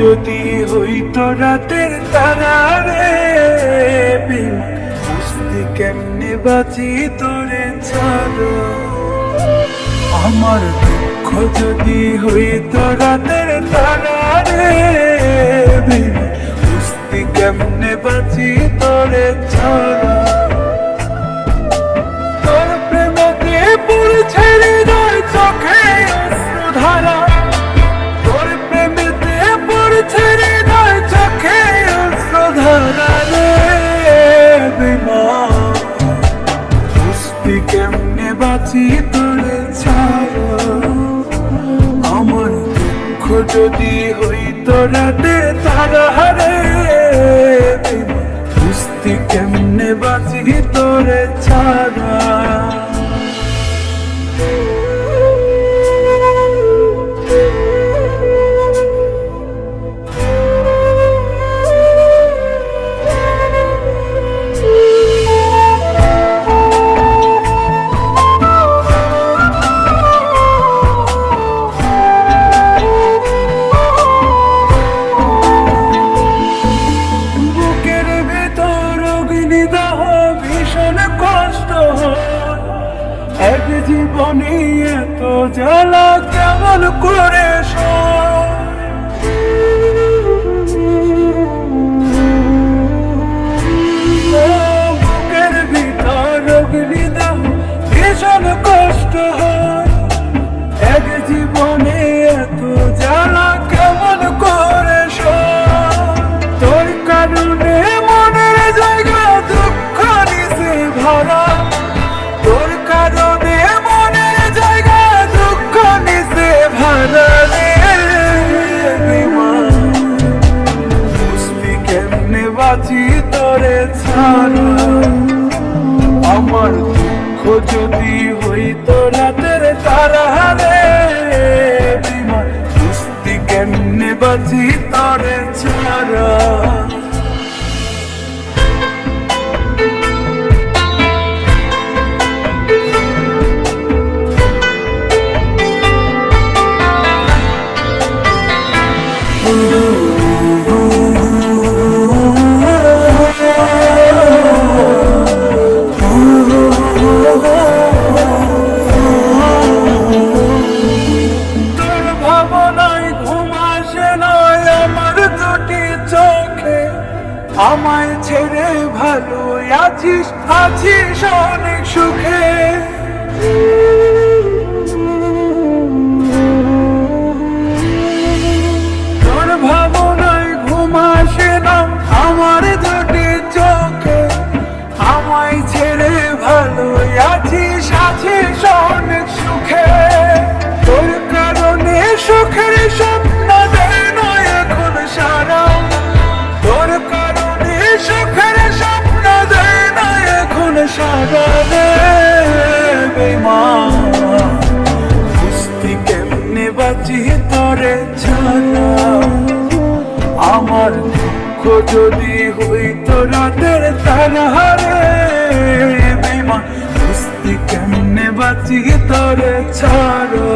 যদি হইতো রাতের তারা রে, বুঝতে কেমনে বাঁচি তোরে ছাড়া। আমার দুঃখ যদি হইতো রাতের তারা রে, বুঝতে কেমনে বাঁচি তোরে ছাড়া। তোর প্রেমতে পড়ছে হৃদয় চোখে অশ্রুধারা, তোর প্রেমেতে পড়ছে হৃদয় চোখে অশ্রুধারা রে বেমান, বুঝতে কেমনে বাঁচি তোরে ছাড়া। আমার দুঃখ যদি হইতো রাতের তারা রে, বুঝতে কেমনে বাঁচি তোরে ছাড়া। এক জীবনে এত জ্বালা কেমন করে বুকের ভিতর অগ্নিদাহ ভীষণ কষ্ট হয়। এক জীবনে এত জ্বালা কেমন করে তোর কারণে মনের জায়গা দুঃখ নিছে ভরা, তোর কারণে মনের জায়গা দুঃখ নিছে ভরা রে বেমান, বুঝবি কেমনে বাঁচি তোরে ছাড়া। আমার দুঃখ যদি হইতো রাতের তারা রে বেমান, বুঝবি কেমনে বাঁচি তোরে ছাড়া। আমায় ছেড়ে ভালো আছিস আছিস অনেক সুখে, তোর ভাবনায় ঘুম আসে না আমার দুটি চোখে। আমায় ছেড়ে ভালো আছিস আছিস অনেক সুখে, তোর কারণে সুখের স্বপ্ন দেয় না এখন সারা, তোর কারণে সুখের স্বপ্ন দেয় না এখন সারা রে বেমান, বুঝতে কেমনে বাঁচি তোরে ছাড়া। আমার দুঃখ যদি হইতো রাতের তারা রে বেমান, বুঝতে কেমনে বাঁচি তোরে ছাড়া।